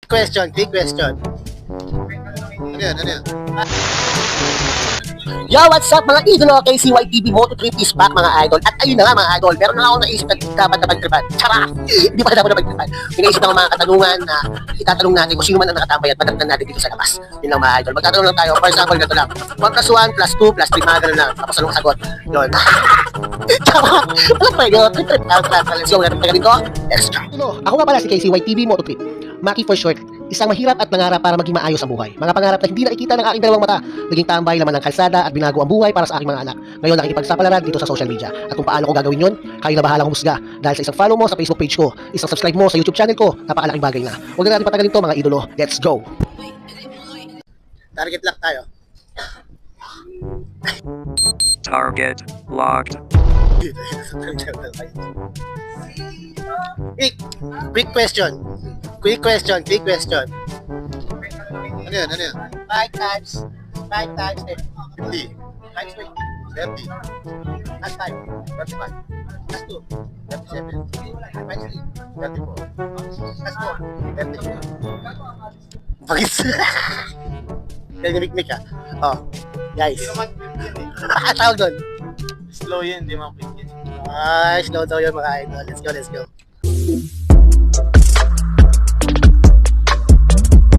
Quick question. Ano yan? Yo, what's up mga idolo? KCYTV Moto3 is back mga idol. At ayun na nga mga idol, meron na akong naisip na dapat na pagtripan. Charot! Hindi pa dapat na pagtripan. Pinaisip ng mga katanungan na itatanong natin kung sino man ang nakatambay at matagnan natin dito sa labas. Yun lang mga idol. Magtatanong lang tayo. For example, ganito lang. 1 plus 1 plus 2 plus 3, mga ganun lang. Tapos anong sagot? Yun. Charot! Walang pwede. Trip. Let's go. Natin tagalin ko. Let's go. Ako nga pala si KCYTV Moto3. Maki for short. Isang mahirap at nangarap para maging maayos ang buhay. Mga pangarap na hindi nakikita ng aking dalawang mata. Naging tambay laman ng kalsada at binago ang buhay para sa aking mga anak. Ngayon nakikipagsapalaran dito sa social media. At kung paano ko gagawin yun, kayo na bahalang humusga. Dahil sa isang follow mo sa Facebook page ko, isang subscribe mo sa YouTube channel ko, napakalaking bagay na. Huwag na natin patagalin to mga idolo. Let's go! Target lock tayo. Target locked. Quick question. Ano yan? 5 times 50 50. times 20 30. plus 5 35. plus 2 37. minus 34. 3 plus 4 30. Bagis. Kaya mik ah. Oh, guys. Tawag doon. Slow yun, di man quick yun. Ay, slow daw yun mga idol. Let's go.